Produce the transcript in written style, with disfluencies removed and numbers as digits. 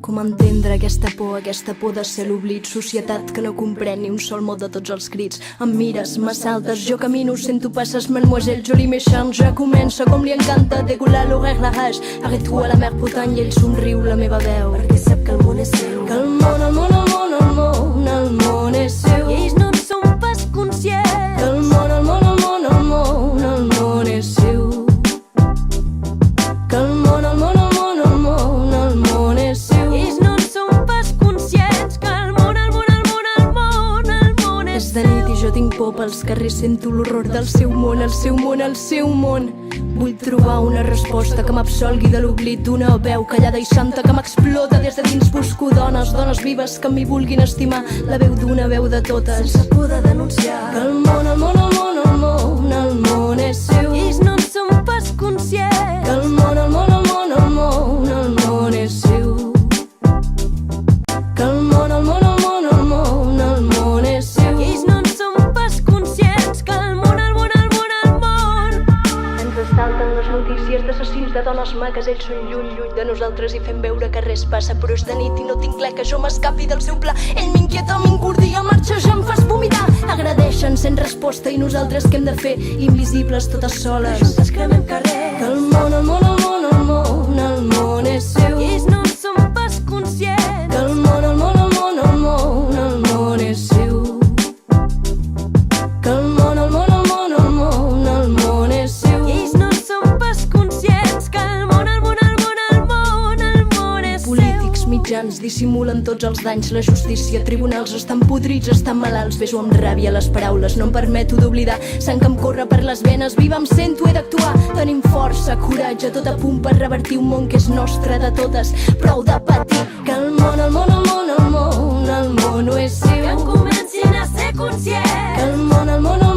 Com entendre aquesta por de ser l'oblit, societat que no comprèn ni un sol mot de tots els crits. Em mires, m'assaltes, jo camino, sento passes, mademoiselle jolie méchante, ja comença com li encanta, dégoula l'horaire, la rage, arrête-toi a la mer Bretagne i ell somriu la meva veu, perquè sap que el món és seu. Que el món, el món, el món, el món, el món és seu. I ells no en són pas conscients. Que el món, el món, el món, el món, el món és seu. Que el món, el món, el món, el món, el món és seu. I ells no en són pas conscients. Que el món, el món, el món, el món, el món és seu. És de nit i jo tinc por pels carrers, sento l'horror del seu món, el seu món, el seu món. Vull trobar una resposta que m'absolgui de l'oblit d'una veu callada i santa que m'explota des de dins. Busco dones, dones vives que m'hi vulguin estimar, la veu d'una veu de totes, sense por de denunciar. Que el món, el món, el món, el món, el món és seu. I ells no en són pas conscients. Que el món, el món, el món, el món, el món és seu. Que el món, el món, el món, el món, el món és seu. I ells no en són pas conscients. Que el món, el món, el món, el món. Ens estalten les notícies d'assassins de dones maques, ells són lluny, lluny de nosaltres i fem veure que res passa, però és de nit i no tinc clar que jo m'escapi del seu pla. Ell m'inquieta, m'encordia, marxejar, em fas vomitar. Agradeixen sent resposta i nosaltres què hem de fer? Invisibles totes soles, juntes cremem carrers. Que el món, el món, el món, el món, el món és seu. I ells no en són pas conscients. Que el món, el món, el món, el món, el món és seu. Que el món, el món, el món, el món, el món és seu. I ells no en són pas conscients. Que el món, el món, el món, el món, el món és seu. Polítics mitjans dissimulen tots els danys, la justícia, tribunals estan podrits, estan malalts. Beso amb ràbia les paraules, no em permeto d'oblidar. Sang que em corre per les venes, viva em sento, he d'actuar. Tenim força, coratge, tot a punt per revertir un món que és nostre de totes. Prou de patir. Que el món, el món, el món, el món, el món no és seu. Que en comencin a ser conscients. Que el món, el món, el